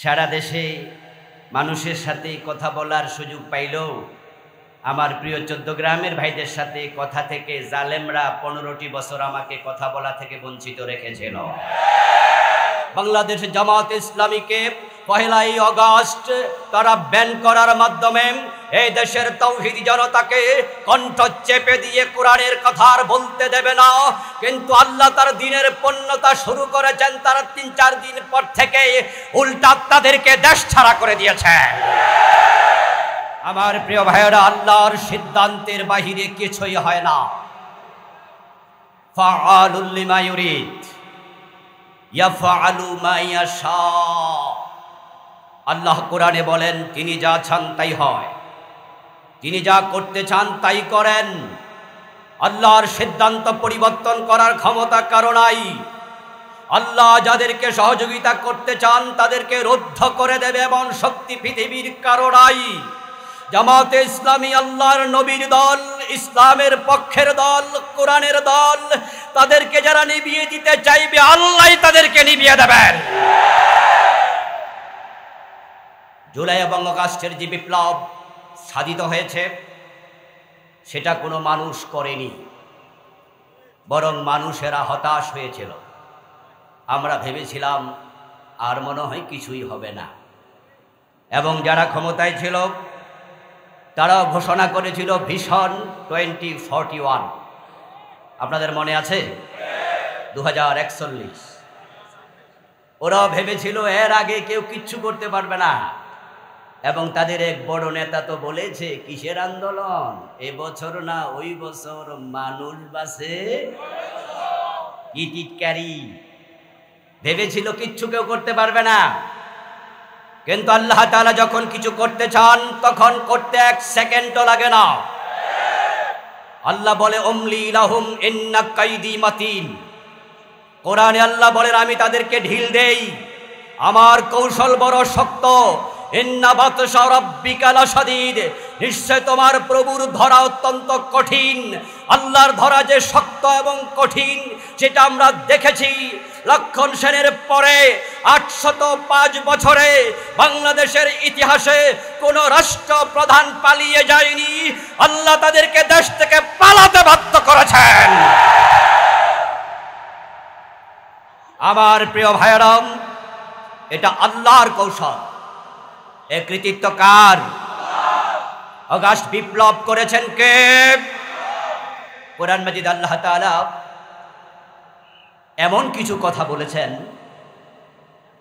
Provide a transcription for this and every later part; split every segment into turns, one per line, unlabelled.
সারা দেশে মানুষের সাথে কথা বলার সুযোগ পাইল। আমার প্রিয় চৌদ্দগ্রামের ভাইদের সাথে কথা থেকে জালেমরা 15টি বছর আমাকে কথা বলা থেকে বঞ্চিত রেখেছিল। বাংলাদেশ জামাত ইসলামীকে 1 আগস্ট তারা ব্যান করার মাধ্যমে এই দেশের তাওহীদি জনতাকে কণ্ঠ চেপে দিয়ে কোরআনের কথা আর বলতে দেবে না। কিন্তু আল্লাহ তার দ্বীনের পূর্ণতা শুরু করেছেন তার 3-4 দিন পর থেকে উল্টা তাদেরকে দেশ ছাড়া করে দিয়েছে। আমার প্রিয় ভাইয়েরা, আল্লাহর সিদ্ধান্তের বাহিরে কিছুই হয় না। ফাআলুল লিমা ইউরিদ ইয়াফআলু মা ইয়াশা। আল্লাহ কোরআনে বলেন তিনি যা চান তাই হয়, তিনি যা করতে চান তাই করেন। আল্লাহর সিদ্ধান্ত পরিবর্তন করার ক্ষমতা কারো নাই। আল্লাহ যাদেরকে সহযোগিতা করতে চান তাদেরকে রুদ্ধ করে দেবে এমন শক্তি পৃথিবীর কারো নাই। জামাতে ইসলামী আল্লাহর নবীর দল, ইসলামের পক্ষের দল, কোরআনের দল। তাদেরকে যারা নিভিয়ে দিতে চাইবে আল্লাহ তাদেরকে নিভিয়ে দেবেন। জুলাই এবং আগস্টের যে বিপ্লব সাধিত হয়েছে সেটা কোনো মানুষ করেনি, বরং মানুষেরা হতাশ হয়েছিল। আমরা ভেবেছিলাম আর মনে হয় কিছুই হবে না, এবং যারা ক্ষমতায় ছিল তারাও ঘোষণা করেছিল ভিশন 2041। আপনাদের মনে আছে 2041? ওরাও ভেবেছিল এর আগে কেউ কিচ্ছু করতে পারবে না, এবং তাদের এক বড় নেতা তো বলেছে কিসের আন্দোলন, এবছর না ওই বছর মানুষ বাঁচে কি টিটকারি। ভেবেছিল কিচ্ছু কেউ করতে পারবে না, কিন্তু আল্লাহ তাআলা যখন কিছু করতে চান তখন করতে 1 সেকেন্ডও লাগে না। আল্লাহ বলে উমলি লাহুম ইন্না কাইদি মাতিন। কোরআনে আল্লাহ বলেন আমি তাদেরকে ঢিল দেই, আমার কৌশল বড় শক্ত। ইন্না বাতশা রাব্বিকা লাশাদীদ। নিশ্চয় তোমার প্রভুর ধরা অত্যন্ত কঠিন। আল্লাহর ধরা যে শক্ত এবং কঠিন সেটা আমরা দেখেছি। লক্ষণ সেনের পরে 805 বছরে বাংলাদেশের ইতিহাসে কোন রাষ্ট্রপ্রধান পালিয়ে যায়নি। আল্লাহ তাদেরকে দেশ থেকে পালাতে বাধ্য করেছেন। আমার প্রিয় ভাইয়েরা, এটা আল্লাহর কৌশল। এ কৃতিত্ব কার? আগস্ট বিপ্লব করেছেন কে? কোরআন মাজিদ আল্লাহ তাআলা এমন কিছু কথা বলেছেন,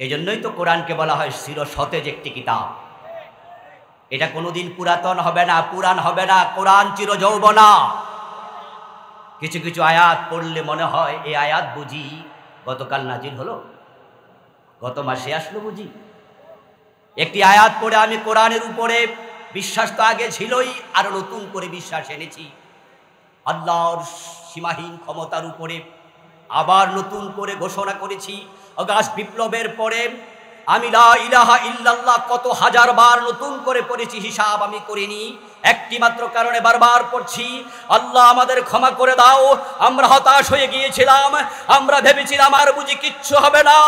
এজন্যই তো কোরআনকে বলা হয় চির সতেজ একটি কিতাব। এটা কোনোদিন পুরাতন হবে না, পুরান হবে না। কোরআন চির যৌবনা। কিছু কিছু আয়াত পড়লে মনে হয় এই আয়াত বুঝি গতকাল নাজিল হলো, গত মাসে আসলো বুঝি। একটি আয়াত পড়ে আমি কোরআনের উপরে বিশ্বাস তো আগে ছিলই, আরো নতুন করে বিশ্বাস এনেছি। আল্লাহর সীমাহীন ক্ষমতার উপরে আবার নতুন করে ঘোষণা করেছি। আগস্ট বিপ্লবের পরে আমি লা ইলাহা ইল্লাল্লাহ কত হাজার বার নতুন করে পড়েছি, হিসাব আমি করিনি। একটি মাত্র কারণে বারবার পড়ছি, আল্লাহ আমাদের ক্ষমা করে দাও। আমরা হতাশ হয়ে গিয়েছিলাম, আমরা ভেবেছিলাম আর বুঝি কিচ্ছু হবে না।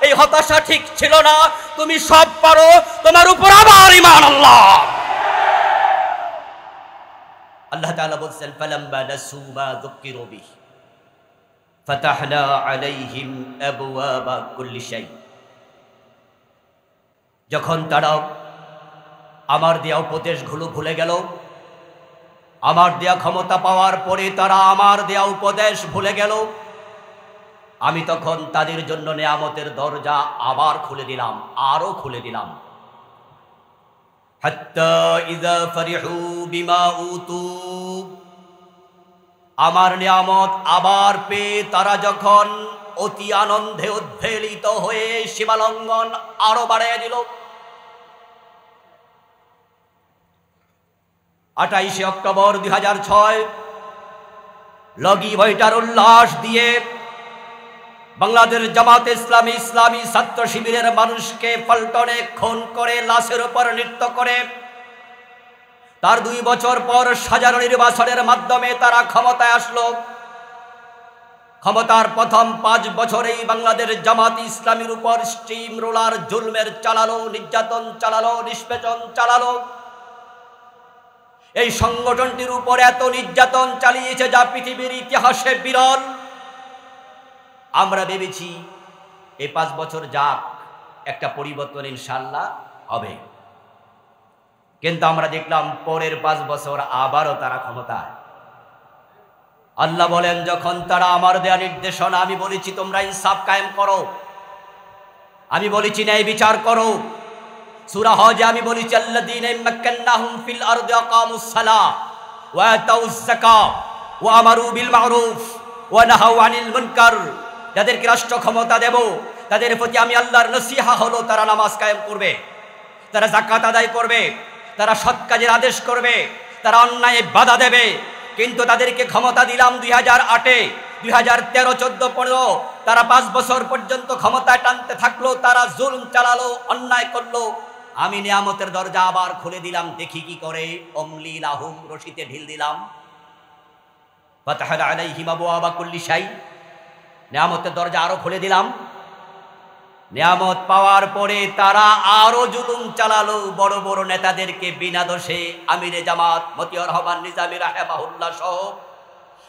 এই হতাশা ঠিক ছিল না। তুমি সব পারো, তোমার উপর আবার ঈমান আল্লাহ। আল্লাহ তাআলা বলেন ফালাম্মা নাসু মা যুকিরু বিহি ফাতাহনা আলাইহিম আবওয়াবা কুল্লি শাই। যখন তারা আমার দেয়া উপদেশগুলো ভুলে গেল, আমার দেয়া ক্ষমতা পাওয়ার পরে তারা আমার দেয়া উপদেশ ভুলে গেল, আমি তখন তাদের জন্য নেয়ামতের দরজা আবার খুলে দিলাম, আরো খুলে দিলাম। হাত্তা ইযা ফারিহু বিমা উতু। আমার নিয়ামত আবার পেয়ে তারা যখন অতি আনন্দে উদ্বেলিত হয়ে সীমালঙ্ঘন আরো বাড়িয়ে দিল। 28 অক্টোবর 2006 লগি বইটার উল্লাস দিয়ে বাংলাদেশ জামাতে ইসলামী ইসলামী ছাত্র শিবিরের মানুষকে পল্টনে খুন করে লাশের উপর নৃত্য করে তার 2 বছর পর সাজানো নির্বাচনের মাধ্যমে তারা ক্ষমতায় আসলো। ক্ষমতার প্রথম 5 বছরেই বাংলাদেশ জামাত ইসলামীর উপর স্টিম রোলার জুলমের চালালো, নির্যাতন চালালো, নিষ্পেষণ চালালো। এই সংগঠনটির উপর এত নির্যাতন চালিয়েছে যা পৃথিবীর ইতিহাসে বিরল। আমরা ভেবেছি এই 5 বছর যাক, একটা পরিবর্তন ইনশাআল্লাহ হবে, কিন্তু আমরা দেখলাম পরের 5 বছর আবারও তারা ক্ষমতায়। আল্লাহ বলেন, যখন তারা আমার দেয়া নির্দেশনা, আমি বলেছি তোমরা ইনসাফ কায়েম করো, আমি বলেছি ন্যায় বিচার করো। সূরা হজে আমি বলেছি আল্লাযীনা মাক্কান্নাহুম ফিল আরদি আকামুস সালাহ ওয়া আতাউজ যাকাত ওয়া আমারু বিল মা'রুফ ওয়া নাহাউ আনিল মুনকার। যাদেরকে রাষ্ট্র ক্ষমতা দেব তাদের প্রতি আমি আল্লাহর নসিহা হলো তারা নামাজ কায়েম করবে, তারা যাকাত আদায় করবে, তারা সৎ কাজের আদেশ করবে, তারা অন্যায়ে বাধা দেবে। কিন্তু তাদেরকে ক্ষমতা দিলাম 2008-এ, 2013, 14, 15 তারা 5 বছর পর্যন্ত ক্ষমতায় টানতে থাকলো, তারা জুলুম চালালো, অন্যায় করলো। আমি নিয়ামতের দরজা আবার খুলে দিলাম, দেখি কি করে। অমলি লাহুম, রশিতে ঢিল দিলাম। ফাতাহনা আলাইহিম আবওয়াবা কুল্লি শাই, নিয়ামতের দরজা আরো খুলে দিলাম। নিয়ামত পাওয়ার পরে তারা আরো জুলুম চালালো, বড় বড় নেতাদেরকে বিনা দোষে আমিরে জামাত মতিউর রহমান নিজামী রাহিমাহুল্লাহ সহ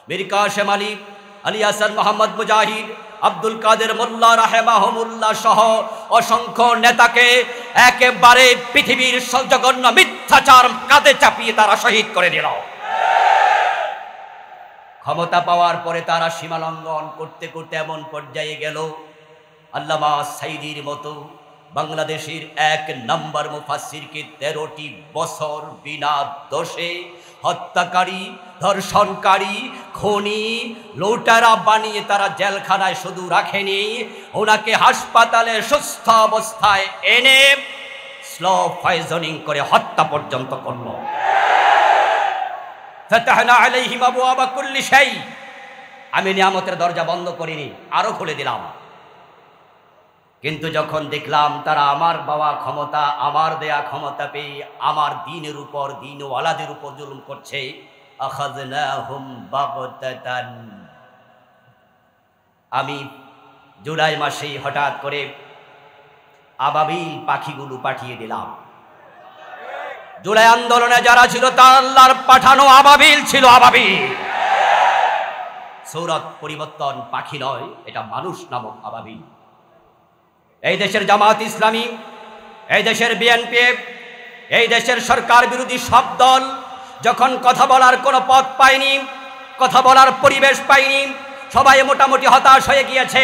মীর কাসেম আলী, আলী হাসান মোহাম্মদ মুজাহিদ, আব্দুল কাদের মোল্লা রাহিমাহুল্লাহ সহ অসংখ্য নেতাকে একেবারে পৃথিবীর জঘন্য মিথ্যাচার কাঁধে চাপিয়ে তারা শহীদ করে দিল। ক্ষমতা পাওয়ার পরে তারা সীমা লঙ্ঘন করতে করতে এমন পর্যায়ে গেল, আল্লামা সাইদির মতো বাংলাদেশের 1 নম্বর মুফাসসিরকে 13টি বছর বিনা দোষে হত্যাকারী, ধর্ষণকারী, খুনি, লুটেরা বানিয়ে তারা জেলখানায় শুধু রাখেনি, ওনাকে হাসপাতালে সুস্থ অবস্থায় এনে স্লো পয়জনিং করে হত্যা পর্যন্ত করলো। ফাতাহনা আলাইহিম আবওয়াবা কুল্লি শাই, আমি নিয়ামতের দরজা বন্ধ করিনি, আরো খুলে দিলাম। কিন্তু যখন দেখলাম তারা আমার বাবা ক্ষমতা, আমার দেয়া ক্ষমতা পেয়ে আমার দ্বীনের উপর, দ্বীনওয়ালাদের উপর জুলুম করছে, আখাযনাহুম বাগতাতান, আমি জুলাই মাসেই হঠাৎ করে আবাবিল পাখিগুলো পাঠিয়ে দিলাম। জুলাই আন্দোলনে যারা ছিল তারা আল্লাহর পাঠানো আবাবিল ছিল, আবাবিল। সূরত পরিবর্তন, পাখি নয়, এটা মানুষ নামক আবাবিল। এই দেশের জামাত ইসলামী, এই দেশের বিএনপি, এই দেশের সরকার বিরোধী সব দল যখন কথা বলার কোনো পথ পায়নি, কথা বলার পরিবেশ পায়নি, সবাই মোটামুটি হতাশ হয়ে গিয়েছে,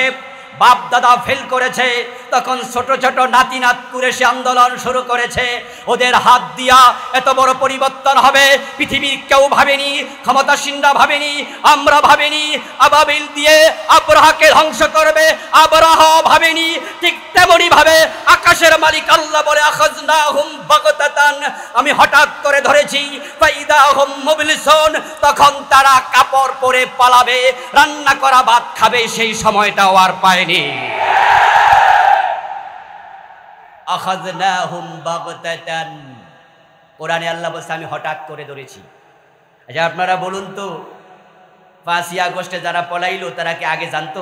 বাপ দাদা ফেল করেছে, তখন ছোট ছোট নাতি নাতকুরে সে আন্দোলন শুরু করেছে। ওদের হাত দিয়া এত বড় পরিবর্তন হবে পৃথিবীর কেউ ভাবেনি, ক্ষমতাসীনরা ভাবেনি, আমরা ভাবেনি। আবাবিল দিয়ে আবরাহাকে ধ্বংস করবে, আবরাহা ভাবেনি। ঠিক তেমনি ভাবে আকাশের মালিক আল্লাহ বলে, আখাযনাহুম বাগতাতান, আমি হঠাৎ করে ধরেছি। ফাইদাহুম মুবলিসুন, তখন তারা কাপড় পরে পালাবে, রান্না করা ভাত খাবে, সেই সময়টাও আর পায়নি। আখাযনাহুম বাগতাতান, কোরআনে আল্লাহ বলছে আমি হঠাৎ করে ধরেছি। আচ্ছা আপনারা বলুন তো, 5ই আগস্টে যারা পলাইলো তারা কি আগে জানতো?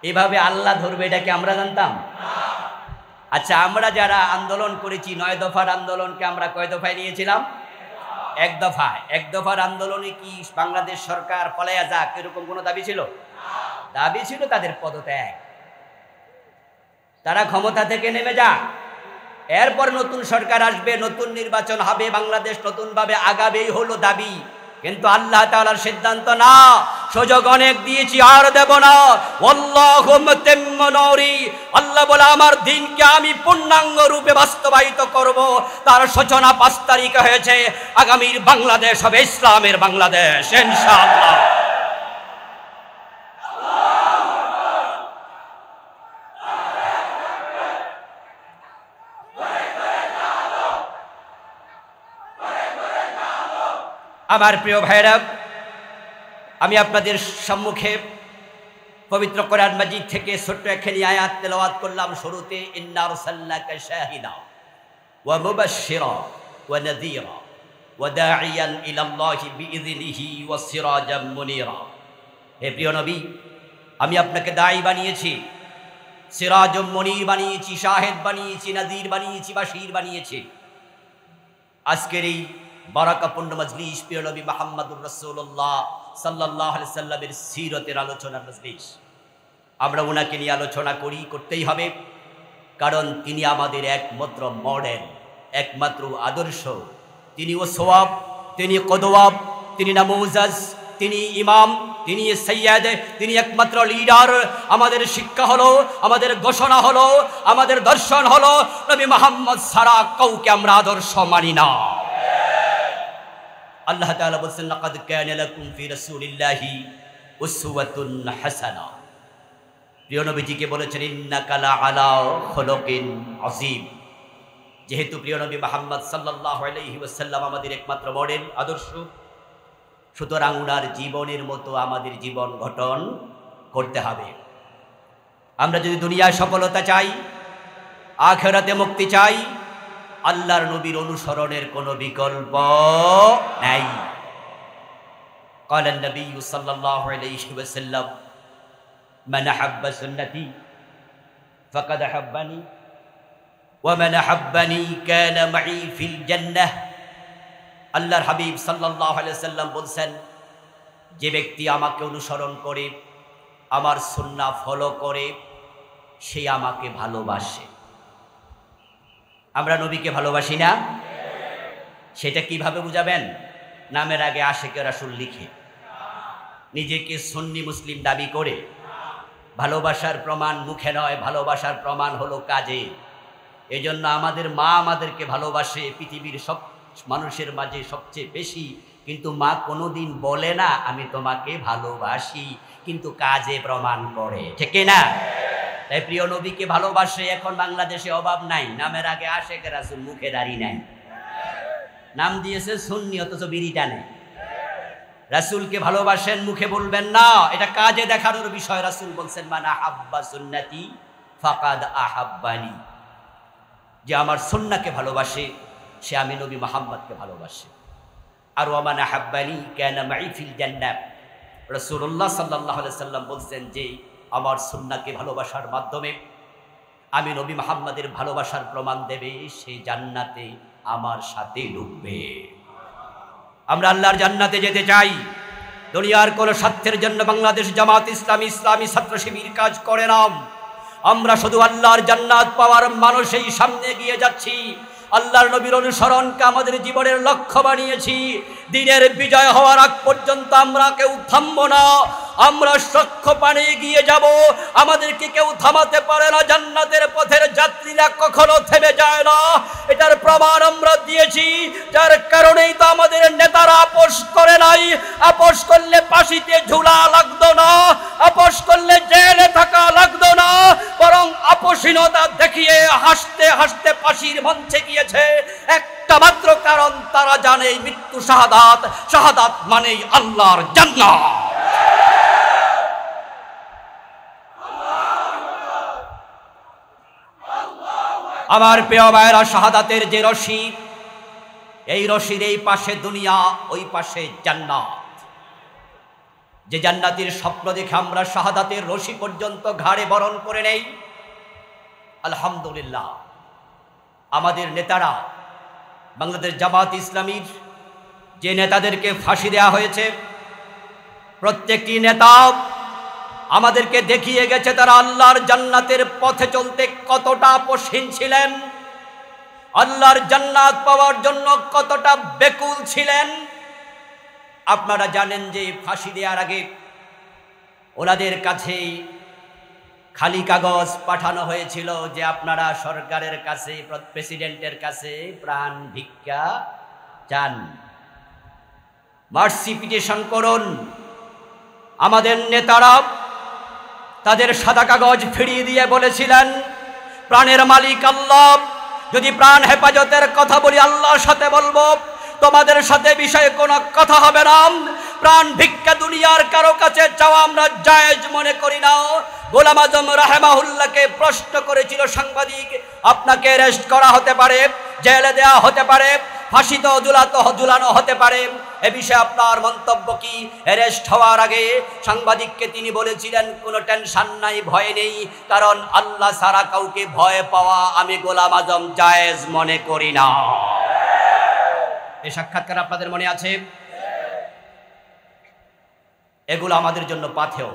এভাবে আল্লাহ ধরবে এটা কি আমরা জানতাম? আচ্ছা আমরা যারা আন্দোলন করেছি, 9 দফার আন্দোলনকে আমরা কয় দফায় নিয়েছিলাম? 1 দফায়। 1 দফার আন্দোলনে কি বাংলাদেশ সরকার পলাইয়া যাক এরকম কোনো দাবি ছিল? দাবি ছিল তাদের পদত্যাগ, তারা ক্ষমতা থেকে নেমে যাক, এরপর নতুন সরকার আসবে, নতুন নির্বাচন হবে, বাংলাদেশ নতুনভাবে আগাবেই হলো দাবি। কিন্তু আল্লাহ তাআলার সিদ্ধান্ত না, সুযোগ অনেক দিয়েছি আর দেব না। ওয়াল্লাহু মুতিম্মু নূরি, আল্লাহ বলে আমার দ্বীনকে আমি পূর্ণাঙ্গ রূপে বাস্তবায়িত করব। তার সূচনা 5 তারিখে হয়েছে। আগামীর বাংলাদেশ হবে ইসলামের বাংলাদেশ ইনশাআল্লাহ। আমার প্রিয় ভাইরা, আমি আপনাদের সম্মুখে পবিত্র কোরআন মাজিদ থেকে ছোট্ট একখানি আয়াত তেলাওয়াত করলাম। শুরুতে ইন্না আরসালনাকা শাহিদা ওয়া মুবাশশিরা ওয়া নাযীরা ওয়া দাঈয়ান ইলাল্লাহি বিইযনিহি ওয়া সিরাজাম মুনীরা। হে প্রিয় নবী, আমি আপনাকে দায়ী বানিয়েছি, সিরাজুম মুনীর বানিয়েছি, শাহেদ বানিয়েছি, নাযীর বানিয়েছি, বাশীর বানিয়েছি। আজকের এই বারাকাপূর্ণ মজলিস প্রিয় নবী মুহাম্মদুর রাসূলুল্লাহ সাল্লাল্লাহু আলাইহি সাল্লামের সিরতের আলোচনার মজলিস। আমরা ওনাকে নিয়ে আলোচনা করতেই হবে, কারণ তিনি আমাদের একমাত্র মডেল, একমাত্র আদর্শ। তিনি ওসওয়াব, তিনি কদওয়াব, তিনি নামুজাজ, তিনি ইমাম, তিনি সৈয়দ, তিনি একমাত্র লিডার। আমাদের শিক্ষা হলো, আমাদের ঘোষণা হলো, আমাদের দর্শন হলো নবী মুহাম্মদ ছাড়া কাউকে আমরা আদর্শ মানি না। আল্লাহ তাআলা বলেন, লাকাদ কানা লাকুম ফি রাসূলিল্লাহি উসওয়াতুন হাসানাহ। প্রিয় নবীজিকে বলেছেন, ইন্নাকা লাআলা খুলুকিন আযীম। যেহেতু প্রিয় নবী মুহাম্মদ সাল্লাল্লাহু আলাইহি ওয়াসাল্লাম আমাদের একমাত্র মডেল, আদর্শ, সুতরাং উনার জীবনের মতো আমাদের জীবন গঠন করতে হবে। আমরা যদি দুনিয়ায় সফলতা চাই, আখিরাতে মুক্তি চাই, আল্লাহর নবীর অনুসরণের কোনো বিকল্প নাই। قال النبي صلى الله عليه وسلم من أحب سنتي فقد أحبني ومن أحبني كان معي في الجنة। আল্লাহর হাবিব সাল্লাল্লাহু আলাইহি ওয়াসাল্লাম বলছেন, যে ব্যক্তি আমাকে অনুসরণ করে, আমার সুন্নাহ ফলো করে, সে আমাকে ভালোবাসে। আমরা নবীকে ভালোবাসি না? সেটা কিভাবে বুঝাবেন? নামের আগে আশিকে রাসূল লিখে, নিজেকে সুন্নি মুসলিম দাবি করে। ভালোবাসার প্রমাণ মুখে নয়, ভালোবাসার প্রমাণ হলো কাজে। এজন্য আমাদের মা আমাদেরকে ভালোবাসে পৃথিবীর সব মানুষের মাঝে সবচেয়ে বেশি, কিন্তু মা কোনোদিন বলে না আমি তোমাকে ভালোবাসি, কিন্তু কাজে প্রমাণ করে, ঠিক না? তাই প্রিয় নবীকে ভালোবাসে এখন বাংলাদেশে অভাব নাই। নামের আগে আশিকে রাসূল, মুখে দাড়ি নাই, নাম দিয়েছে সুন্নি, অথচ বিড়িটা নেই। রাসূলকে ভালোবাসেন, মুখে বলবেন না, এটা কাজে দেখানোর বিষয়। রাসূল বলছেন, মান আহাব্বা সুন্নতি ফাকাদ আহাব্বানি। যে আমার সুন্নাহকে ভালোবাসে, সে আমি নবী মুহাম্মদকে ভালোবাসে। আর ওয়া মান আহাব্বানি কানা মাই ফিল জান্নাহ। রাসূলুল্লাহ সাল্লাল্লাহু আলাইহি সাল্লাম বলছেন যে আমার সুন্নাহকে ভালোবাসার মাধ্যমে আমি নবী মুহাম্মদের ভালোবাসার প্রমাণ দেবে, সে জান্নাতে আমার সাথে ঢুকবে। আমরা আল্লাহর জান্নাতে যেতে চাই। দুনিয়ার কোন স্বার্থের জন্য বাংলাদেশ জামাত ইসলামী ইসলামী ছাত্র শিবির কাজ করে না। আমরা শুধু আল্লাহর জান্নাত পাওয়ার মানুষেই সামনে এগিয়ে যাচ্ছি। আল্লাহর নবীর অনুসরণকে আমাদের জীবনের লক্ষ্য বানিয়েছি। দিনের বিজয় হওয়ার আগ পর্যন্ত আমরা কেউ থামব না, আমরা শক্ষ পানে এগিয়ে যাব। আমাদেরকে কেউ থামাতে পারে না। জান্নাতের পথের যাত্রীরা কখনো থেমে যায় না, এটার প্রমাণ আমরা দিয়েছি। যার কারণেই তো আমাদের নেতারা আপোষ করে নাই। আপোষ করলে ফাঁসিতে ঝুলা লাগতো না, আপোষ করলে জেলে থাকা লাগতো না, বরং আপোষহীনতা দেখিয়ে হাসতে হাসতে ফাঁসির মঞ্চে গিয়েছে। একটা মাত্র কারণ, তারা জানে মৃত্যু শাহাদাত, শাহাদাত মানেই আল্লাহর জান্নাত। আমার প্রিয় ভাইরা, শাহাদাতের যে রশি, এই রশির এই পাশে দুনিয়া, ওই পাশে জান্নাত। যে জান্নাতের স্বপ্ন দেখে আমরা শাহাদাতের রশি পর্যন্ত ঘাড়ে বরণ করে নেই, আলহামদুলিল্লাহ। আমাদের নেতারা, বাংলাদেশ জামাত ইসলামীর যে নেতাদেরকে ফাঁসি দেওয়া হয়েছে, প্রত্যেকটি নেতা আমাদেরকে দেখিয়ে গেছে তারা আল্লাহর জান্নাতের পথে চলতে কতটা আপোষহীন ছিলেন, আল্লাহর জান্নাত পাওয়ার জন্য কতটা বেকুল ছিলেন। আপনারা জানেন যে ফাঁসি দেওয়ার আগে ওনাদের কাছে খালি কাগজ পাঠানো হয়েছিল যে আপনারা সরকারের কাছে, প্রেসিডেন্টের কাছে প্রাণ ভিক্ষা চান, মার্সি পিটিশন করুন। আমাদের নেতারা তাদের সাদা কাগজ ফিরিয়ে দিয়ে বলেছিলেন, প্রাণের মালিক আল্লাহ, যদি প্রাণ হেফাজতের কথা বলি আল্লাহর সাথে বলবো, তোমাদের সাথে বিষয়ে কোনো কথা হবে না। প্রাণ ভিক্ষা দুনিয়ার কারো কাছে চাওয়া আমরা জায়েজ মনে করি না। গোলাম আজম রাহেমাহুল্লাহকে প্রশ্ন করেছিল সাংবাদিক, আপনাকে অ্যারেস্ট করা হতে পারে, জেলে দেওয়া হতে পারে, ফাঁসিতে ঝুলানো হতে পারে। এ বিষয়ে আপনার মন্তব্য কি? অ্যারেস্ট হওয়ার আগে সাংবাদিককে তিনি বলেছিলেন, কোনো টেনশন নাই, ভয় নেই, কারণ আল্লাহ ছাড়া কাউকে ভয় পাওয়া আমি গোলাম আজম জায়েজ মনে করি না। এই সাক্ষাৎকার আপনাদের মনে আছে? এগুলো আমাদের জন্য পাথেয়,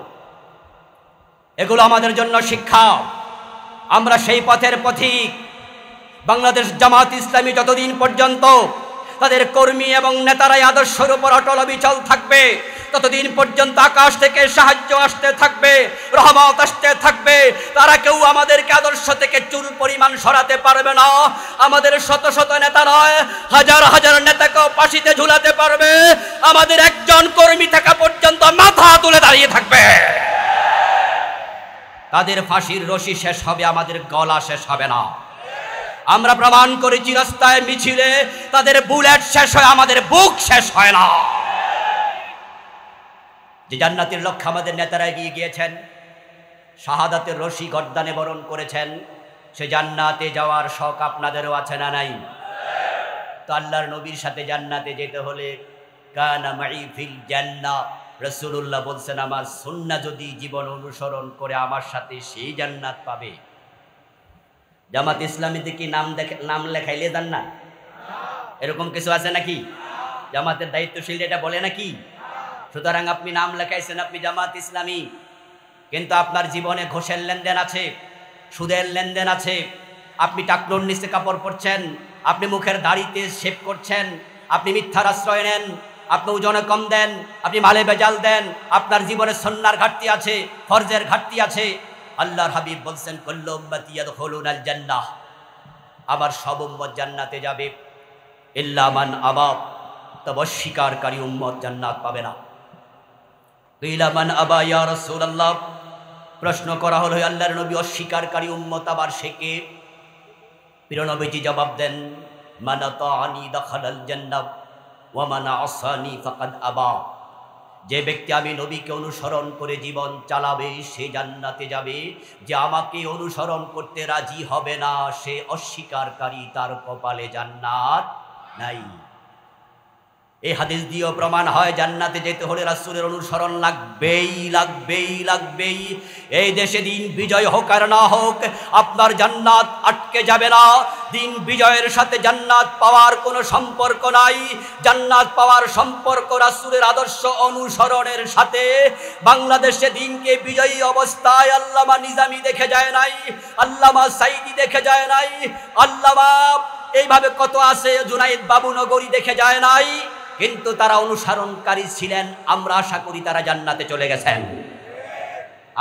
এগুলো আমাদের জন্য শিক্ষা। আমরা সেই পথের পথিক। বাংলাদেশ জামাত ইসলামী যতদিন পর্যন্ত তাদের কর্মী এবং নেতারাই আদর্শের উপর অটল অবিচল থাকবে, ততদিন পর্যন্ত আকাশ থেকে সাহায্য আসতে থাকবে, রহমত আসতে থাকবে। তারা কেউ আমাদেরকে আদর্শ থেকে চুল পরিমাণ সরাতে পারবে না। আমাদের শত শত নেতা নয়, হাজার হাজার নেতাকেও ফাঁসিতে ঝুলাতে পারবে, আমাদের একজন কর্মী থাকা পর্যন্ত মাথা তুলে দাঁড়িয়ে থাকবে। তাদের ফাঁসির রশি শেষ হবে, আমাদের গলা শেষ হবে না। আমরা প্রমাণ করেছি, রাস্তায় মিছিলে তাদের বুলেট শেষ হয়, আমাদের বুক শেষ হয় না। যে জান্নাতের লক্ষ্যে আমাদের নেতারা এগিয়ে গিয়েছেন, শাহাদাতের রশি গর্দানে বরণ করেছেন, সে জান্নাতে যাওয়ার শখ আপনাদেরও আছে না নাই? তো আল্লাহর নবীর সাথে জান্নাতে যেতে হলে কানা মাই ফিল জান্নাহ, রাসূলুল্লাহ বলছেন, আমার সুন্নাহ যদি জীবন অনুসরণ করে আমার সাথে সেই জান্নাত পাবে। জামাত ইসলামীতে কি নাম লেখাইলে জান্নাত? এরকম কিছু আছে নাকি? জামাতের দায়িত্বশীল এটা বলে নাকি? সুতরাং আপনি নাম লেখাইছেন, আপনি জামাত ইসলামী, কিন্তু আপনার জীবনে ঘোষের লেনদেন আছে, সুদের লেনদেন আছে, আপনি টাকলোর নিচে কাপড় পরছেন, আপনি মুখের দাড়িতে শেভ করছেন, আপনি মিথ্যার আশ্রয় নেন, আপনি ওজনে কম দেন, আপনি মালে বেজাল দেন, আপনার জীবনে সুন্নাহর ঘাটতি আছে, ফরজের ঘাটতি আছে। আল্লাহর হাবিব বলছেন, কুল্লু উম্মতি ইয়াদখুলুনাল জান্নাহ, আমার সব উম্মত জান্নাতে যাবে, ইল্লা মান আবা, তবে অস্বীকারী উম্মত জান্নাত পাবে না। কিলা মান আবা ইয়া রাসূলুল্লাহ, প্রশ্ন করা হলো, আল্লাহর নবী অস্বীকারী উম্মত আবার সে কে? প্রিয় নবীজি জবাব দেন, মান আতাআনি দাখালাল জান্নাহ ওয়া মান আসানি ফাকাদ আবা, যে ব্যক্তি আমি নবীকে অনুসরণ করে জীবন চালাবে সে জান্নাতে যাবে, যে আমাকে অনুসরণ করতে রাজি হবে না সে অস্বীকারী, তার কপালে জান্নাত নাই। এই হাদিস দিয়েও প্রমাণ হয়, জান্নাতে যেতে হলে রাসূলের অনুসরণ লাগবেই লাগবেই লাগবেই। এই দেশে দিন বিজয় হোক আর না হোক, আপনার জান্নাত আটকে যাবে না। দিন বিজয়ের সাথে জান্নাত পাওয়ার কোনো সম্পর্ক নাই। জান্নাত পাওয়ার সম্পর্ক রাসূলের আদর্শ অনুসরণের সাথে। বাংলাদেশে দিনকে বিজয়ী অবস্থায় আল্লামা নিজামী দেখে যায় নাই, আল্লামা সাইদি দেখে যায় নাই, আল্লামা এইভাবে কত আছে, জুনাইদ বাবুনগরী দেখে যায় নাই, কিন্তু তারা অনুসরণকারী ছিলেন। আমরা আশা করি তারা জান্নাতে চলে গেছেন।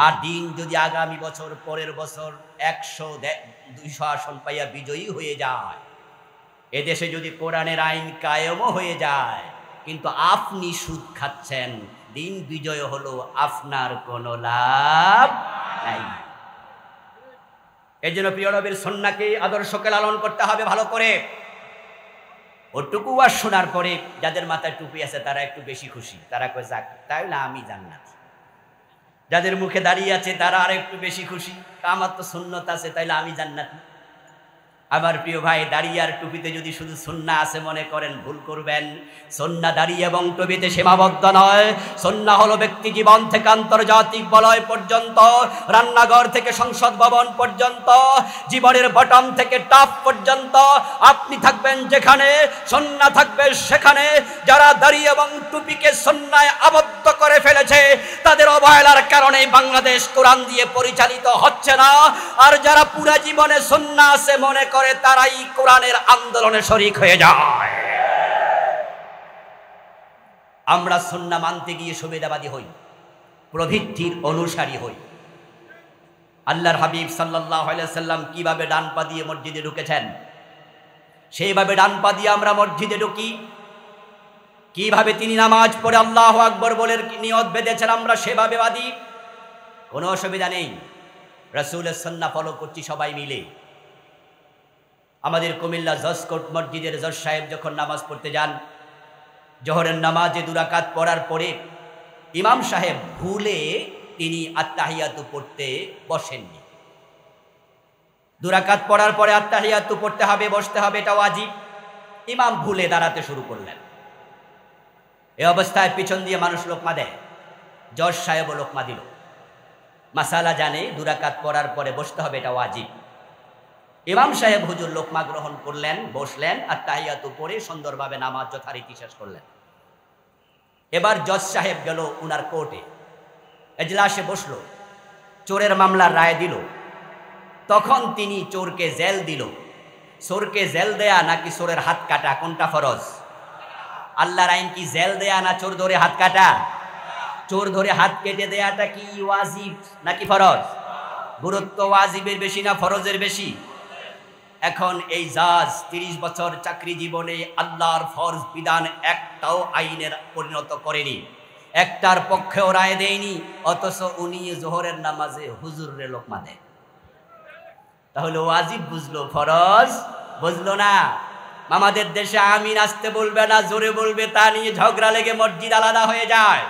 আর দিন যদি আগামী বছর, পরের বছর 100-200 আসন পাইয়া বিজয়ী হয়ে যায়, এদেশে যদি কোরআনের আইন কায়েমও হয়ে যায়, কিন্তু আপনি সুদ খাচ্ছেন, দিন বিজয় হলো, আপনার কোনো লাভ নাই। এই জন্য প্রিয় নবীর সুন্নাহকে, আদর্শকে লালন করতে হবে ভালো করে। ওটুকু আর শোনার পরে যাদের মাথায় টুপি আছে তারা একটু বেশি খুশি, তারা কয় যাক তাইলে আমি জান্নাত। যাদের মুখে দাঁড়িয়ে আছে তারা আর একটু বেশি খুশি, আমার তো সুন্নত আছে তাইলে আমি জান্নাত। আমার প্রিয় ভাই, দাঁড়িয়ে আর টুপিতে যদি শুধু সুন্নাহ আছে মনে করেন, ভুল করবেন। সুন্নাহ দাঁড়িয়ে এবং টুপিতে সীমাবদ্ধ নয়। সুন্নাহ হলো ব্যক্তি জীবন থেকে আন্তর্জাতিক বলয় পর্যন্ত, রান্নাঘর থেকে সংসদ ভবন পর্যন্ত, জীবনের বটম থেকে টপ পর্যন্ত আপনি থাকবেন যেখানে, সুন্নাহ থাকবে সেখানে। যারা দাঁড়িয়ে এবং টুপিকে সুন্নায় আবদ্ধ করে ফেলেছে তাদের অবহেলার কারণে বাংলাদেশ কোরআন দিয়ে পরিচালিত হচ্ছে না। আর যারা পুরা জীবনে সুন্নাহ আছে মনে করে, তারাই কোরআনের আন্দোলনে শরীক হয়ে যায়। আমরা সুন্নাহ মানতে গিয়ে সুবিধাবাদী হই, প্রবৃত্তির অনুসারী হই। আল্লাহর হাবিব সাল্লাল্লাহু আলাইহি সাল্লাম কিভাবে ডান পা দিয়ে মসজিদে ঢুকেছেন, সেইভাবে ডান পা দিয়ে আমরা মসজিদে ঢুকি। কিভাবে তিনি নামাজ পড়ে আল্লাহু আকবার বলে নিয়ত বেঁধেছেন, আমরা সেভাবে বাদি, কোনো অসুবিধা নেই। রাসূলের সুন্নাহ ফলো করছি সবাই মিলে। আমাদের কুমিল্লা জজকোট মসজিদের জজ সাহেব যখন নামাজ পড়তে যান, জোহরের নামাজে 2 রাকাত পড়ার পরে ইমাম সাহেব ভুলে তিনি আত্তাহিয়াতু পড়তে বসেননি। 2 রাকাত পড়ার পরে আত্তাহিয়াতু পড়তে হবে, বসতে হবে, এটা ওয়াজিব। ইমাম ভুলে দাঁড়াতে শুরু করলেন। এ অবস্থায় পিছন দিয়ে মানুষ লোকমা দেয়। জজ সাহেবও লোকমা দিল। মাসালা জানে 2 রাকাত পড়ার পরে বসতে হবে, এটা ওয়াজিব। ইমাম সাহেব হুজুর লোকমা গ্রহণ করলেন, বসলেন, আর তাহিয়াতু পড়ে সুন্দরভাবে নামাজ যথারীতি শেষ করলেন। এবার জজ সাহেব গেল উনার কোর্টে, এজলাসে বসলো, চোরের মামলার রায় দিল। তখন তিনি চোরকে জেল দিল। চোরকে জেল দেয়া নাকি চোরের হাত কাটা, কোনটা ফরজ? আল্লাহর আইন কি জেল দেয়া না চোর ধরে হাত কাটা? চোর ধরে হাত কেটে দেয়াটা কি ওয়াজিব নাকি ফরজ? গুরুত্ব ওয়াজিবের বেশি না ফরজের বেশি? এখন এই জাজ 30 বছর চাকরি জীবনে আল্লাহর ফরজ বিধান একটাও আইনের পরিণত করেনি, একটার পক্ষেও রায় দেয়নি, অথচ উনি জোহরের নামাজে হুজুরের লোকমা দেয়। তাহলে ওয়াজিব বুঝলো, ফরজ বুঝলো না। আমাদের দেশে আমিন আসতে বলবে না, জোরে বলবে, তা নিয়ে ঝগড়া লেগে মসজিদ আলাদা হয়ে যায়।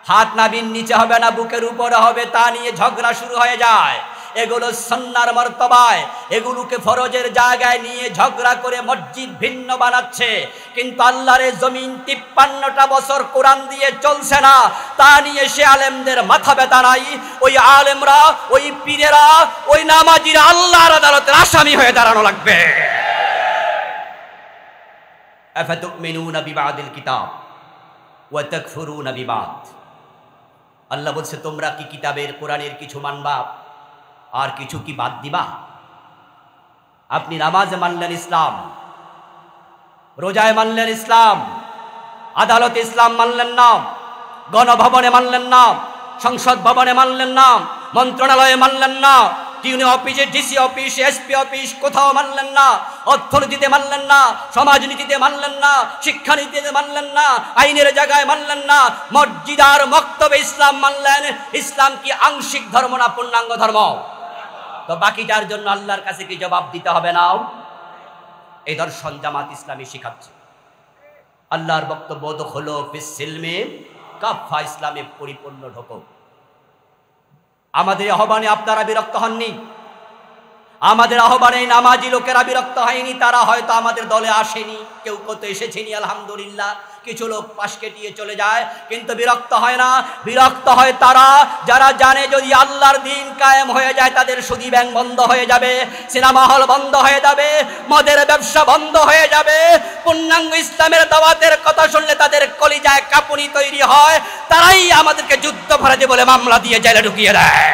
হাত নাভির নিচে হবে না বুকের উপরে হবে, তা নিয়ে ঝগড়া শুরু হয়ে যায়। এগুলো সুন্নাহর মর্তবায়, এগুলোকে ফরজের জায়গায় নিয়ে ঝগড়া করে মসজিদ ভিন্ন বানাচ্ছে। কিন্তু আল্লাহর জমিন 53টা বছর কোরআন দিয়ে চলছে না, তা নিয়ে সে আলেমদের মাথা ব্যথা নাই। ওই আলেমরা, ওই পীরেরা, ওই নামাজিরা আল্লাহর আদালতের আসামি হয়ে দাঁড়ানো লাগবে। আফাতুমিনুনা বিবাদিল কিতাব ওয়া তাকফুরুনা বিবাদ। আল্লাহ বলছে, তোমরা কি কিতাবের কোরআনের কিছু মানবা আর কিছু কি বাদ দিবা? আপনি নামাজে মানলেন ইসলাম, রোজায় মানলেন ইসলাম, আদালতে ইসলাম মানলেন না, গণভবনে মানলেন না, সংসদ ভবনে মানলেন না, মন্ত্রণালয়ে মানলেন না, টিউনি অফিসে, ডিসি অফিস, এসপি অফিস, কোথাও মানলেন না, অর্থনীতিতে মানলেন না, সমাজনীতিতে মানলেন না, শিক্ষানীতিতে মানলেন না, আইনের জায়গায় মানলেন না, মসজিদ আর মক্তবে ইসলাম মানলেন। ইসলাম কি আংশিক ধর্ম না পূর্ণাঙ্গ ধর্ম? তো বাকিটার জন্য আল্লাহর কাছে কি জবাব দিতে হবে না? এই দর্শন জামাত ইসলামী শিখাচ্ছে। আল্লাহর বক্তব্য হলো ফিস সিলমে কাফা, ইসলামে পরিপূর্ণ ঢোকো। আমাদের আহ্বানে আপনারা বিরক্ত হননি, আমাদের আহ্বানে নামাজি লোকেরা বিরক্ত হয়নি, তারা হয়তো আমাদের দলে আসেনি, কেউ কত এসেছেনি আলহামদুলিল্লাহ, কিছু লোক পাশ কেটিয়ে চলে যায়, কিন্তু বিরক্ত হয় না। বিরক্ত হয় তারা যারা জানে যদি আল্লাহর দিন কায়েম হয়ে যায় তাদের সুদি ব্যাংক বন্ধ হয়ে যাবে, সিনেমা হল বন্ধ হয়ে যাবে, মদের ব্যবসা বন্ধ হয়ে যাবে। পূর্ণাঙ্গ ইসলামের দাওয়াতের কথা শুনলে তাদের কলিজায় কাঁপুনি তৈরি হয়, তারাই আমাদেরকে যুদ্ধাপরাধী বলে মামলা দিয়ে জেলে ঢুকিয়ে দেয়।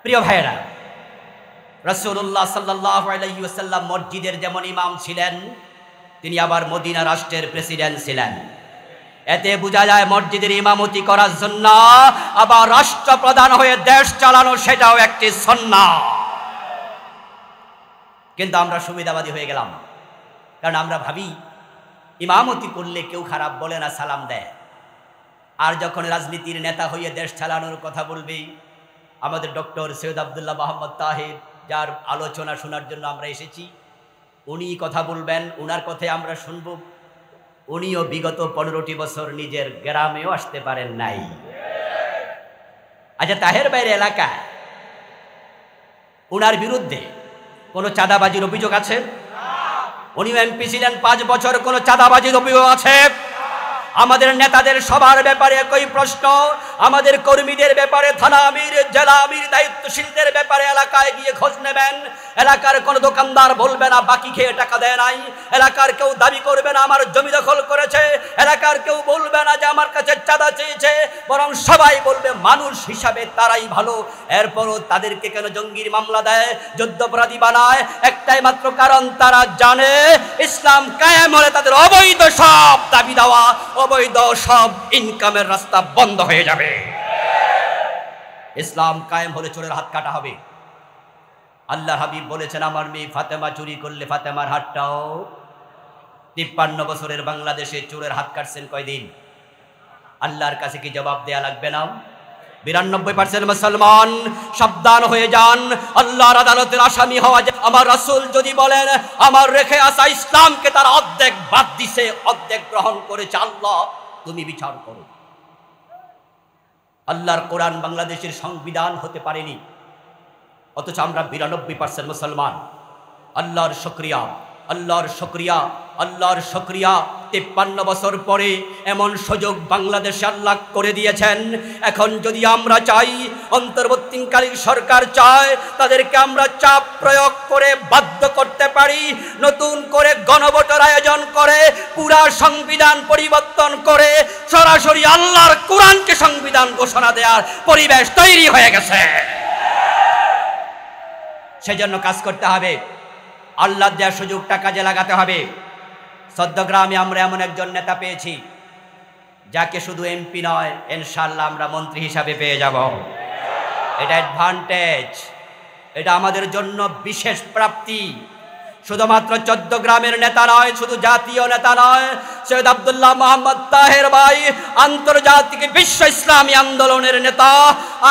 প্রিয় ভাইয়েরা, রাসূলুল্লাহ সাল্লাল্লাহু আলাইহি ওয়াসাল্লাম মসজিদের যেমন ইমাম ছিলেন, তিনি আবার মদিনা রাষ্ট্রের প্রেসিডেন্ট ছিলেন। এতে বোঝা যায় মসজিদের ইমামতি করার জন্য আবার রাষ্ট্রপ্রধান হয়ে দেশ চালানো, সেটাও একটি সুন্নাহ। কিন্তু আমরা সুবিধাবাদী হয়ে গেলাম, কারণ আমরা ভাবি ইমামতি করলে কেউ খারাপ বলে না, সালাম দেয়। আর যখন রাজনীতির নেতা হয়ে দেশ চালানোর কথা বলবে, আমাদের ডক্টর সৈয়দ আব্দুল্লাহ মোহাম্মদ তাহির, যার আলোচনা শোনার জন্য আমরা এসেছি, উনি কথা বলবেন, উনার কথাই আমরা শুনব। উনিও বিগত 15টি বছর নিজের গ্রামেও আসতে পারেন নাই। আচ্ছা, তাহের বাইরে এলাকায় উনার বিরুদ্ধে কোনো চাঁদাবাজির অভিযোগ আছে? উনি এমপি ছিলেন 5 বছর, কোনো চাঁদাবাজির অভিযোগ আছে? আমাদের নেতাদের সবার ব্যাপারে একই প্রশ্ন, আমাদের কর্মীদের ব্যাপারে থানা আমির, জেলা আমির, দায়িত্বশীলদের ব্যাপারে এলাকায় গিয়ে খোঁজ নেবেন। এলাকার কোনো দোকানদার বলবে না বাকি খেয়ে টাকা দেয় নাই, এলাকার কেউ দাবি করবে না আমার জমি দখল করেছে, এলাকার কেউ বলবে না যে আমার কাছে চাঁদা চেয়েছে, বরং সবাই বলবে মানুষ হিসাবে তারাই ভালো। এরপরও তাদেরকে কেন জঙ্গির মামলা দেয়, যুদ্ধাপরাধী বানায়? একটাই মাত্র কারণ, তারা জানে ইসলাম কায়েম হলে তাদের অবৈধ সব দাবি দেওয়া, অবৈধ সব ইনকামের রাস্তা বন্ধ হয়ে যাবে। ইসলাম কায়েম হলে চোরের হাত কাটা হবে। আল্লাহ হাবিব বলেছেন, আমার মেয়ে ফাতেমা চুরি করলে ফাতেমার হাতটাও। 53 বছরের বাংলাদেশে চোরের হাত কাটছেন কয়দিন? আল্লাহর কাছে কি জবাব দেয়া লাগবে না? 92% মুসলমান সাবধান হয়ে যান, আল্লাহর আদালতের আসামি হওয়া যায়। আমার রাসূল যদি বলেন আমার রেখে আসা ইসলামকে তার অর্ধেক বাদ দিছে, অর্ধেক গ্রহণ করেছে, আল্লাহ তুমি বিচার করো। আল্লাহর কোরআন বাংলাদেশের সংবিধান হতে পারেনি, অথচ আমরা 92% মুসলমান। আল্লাহর শুকরিয়া, আল্লাহর শুকরিয়া, আল্লাহর শুকরিয়া। 53 বছর পরে এমন সুযোগ বাংলাদেশে আল্লাহ করে দিয়েছেন। এখন যদি আমরা চাই, অন্তর্বর্তীকালীন সরকার চায়, তাদেরকে আমরা চাপ প্রয়োগ করে বাধ্য করতে পারি, নতুন করে গণভোটের আয়োজন করে পুরা সংবিধান পরিবর্তন করে সরাসরি আল্লাহর কোরআনকে সংবিধান ঘোষণা দেওয়ার পরিবেশ তৈরি হয়ে গেছে। সেজন্য কাজ করতে হবে, আল্লাহর দেওয়া সুযোগটা কাজে লাগাতে হবে। চট্টগ্রামে আমরা এমন একজন নেতা পেয়েছি যাকে শুধু এমপি নয়, ইনশাআল্লাহ আমরা মন্ত্রী হিসাবে পেয়ে যাব। এটা অ্যাডভান্টেজ, এটা আমাদের জন্য বিশেষ প্রাপ্তি। শুধুমাত্র চট্টগ্রামের নেতা নয়, শুধু জাতীয় নেতা নয়, সৈয়দ আব্দুল্লাহ মোহাম্মদ তাহের ভাই আন্তর্জাতিক বিশ্ব ইসলামী আন্দোলনের নেতা।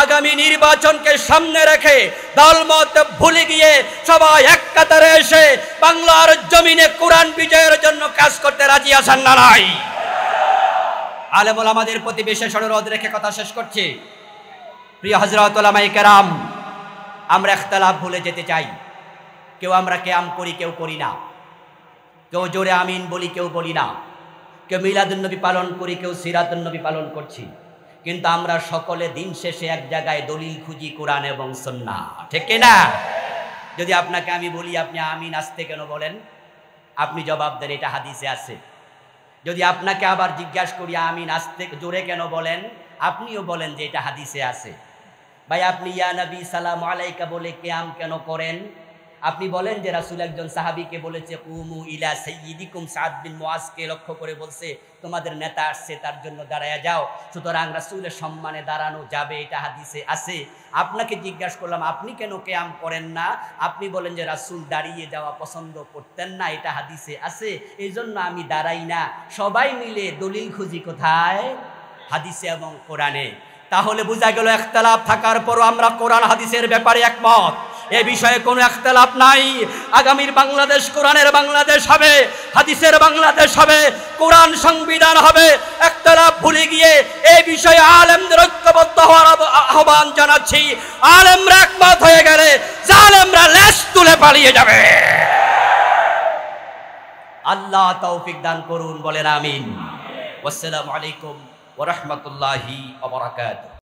আগামী নির্বাচনকে সামনে রেখে দলমত ভুলে গিয়ে সবাই এক কাতারে এসে বাংলার জমিনে কোরআন বিজয়ের জন্য কাজ করতে রাজি আছেন না নাই? আলেম ওলামাদের প্রতি বিশেষ অনুরোধ রেখে কথা শেষ করছি। প্রিয় হযরত উলামায়ে কেরাম, আমরা ইখতিলাফ ভুলে যেতে চাই। কেউ আমরা কিয়াম করি, কেউ করি না। কেউ জোরে আমিন বলি, কেউ বলি না। কেউ মিলাদুন নবী পালন করি, কেউ সিরাতুন নবী পালন করছি। কিন্তু আমরা সকলে দিন শেষে এক জায়গায় দলিল খুঁজি, কোরআন এবং সুন্নাহ, ঠিক না? যদি আপনাকে আমি বলি আপনি আমিন আসতে কেন বলেন, আপনি জবাব দেন এটা হাদিসে আছে। যদি আপনাকে আবার জিজ্ঞাসা করি আমিন আসতে জোরে কেন বলেন, আপনিও বলেন যে এটা হাদিসে আছে। ভাই আপনি ইয়া নবী সালামু আলাইকা বলে কিয়াম কেন করেন, আপনি বলেন যে রাসূল একজন সাহাবীকে বলেছে কুমু ইলা সাইয়্যিদিকুম সাদ বিন মুআজকে লক্ষ্য করে বলছে তোমাদের নেতা আসছে তার জন্য দাঁড়ায়া যাও, সুতরাং রাসূলের সম্মানে দাঁড়ানো যাবে, এটা হাদিসে আছে। আপনাকে জিজ্ঞাসা করলাম আপনি কেন কিয়াম করেন না, আপনি বলেন যে রাসূল দাঁড়িয়ে যাওয়া পছন্দ করতেন না, এটা হাদিসে আছে, এই জন্য আমি দাঁড়াই না। সবাই মিলে দলিল খুঁজি কোথায়? হাদিসে এবং কোরআনে। তাহলে বোঝা গেল ইখতিলাফ থাকার পরও আমরা কোরআন হাদিসের ব্যাপারে একমত, এ বিষয়ে কোনো ইখতিলাফ নাই। আগামীর বাংলাদেশ কোরআনের বাংলাদেশ হবে, হাদিসের বাংলাদেশ হবে, কোরআন সংবিধান হবে। ইখতিলাফ ভুলে গিয়ে এই বিষয়ে আলেমদের ঐক্যবদ্ধ হওয়ার আহ্বান জানাচ্ছি। আলেমরা একমত হয়ে গেলে জালেমরা লেজ তুলে পালিয়ে যাবে। আল্লাহ তৌফিক দান করুন, বলেন আমিন। আসসালামু আলাইকুম ওয়া রাহমাতুল্লাহি ওয়া বারাকাতুহু।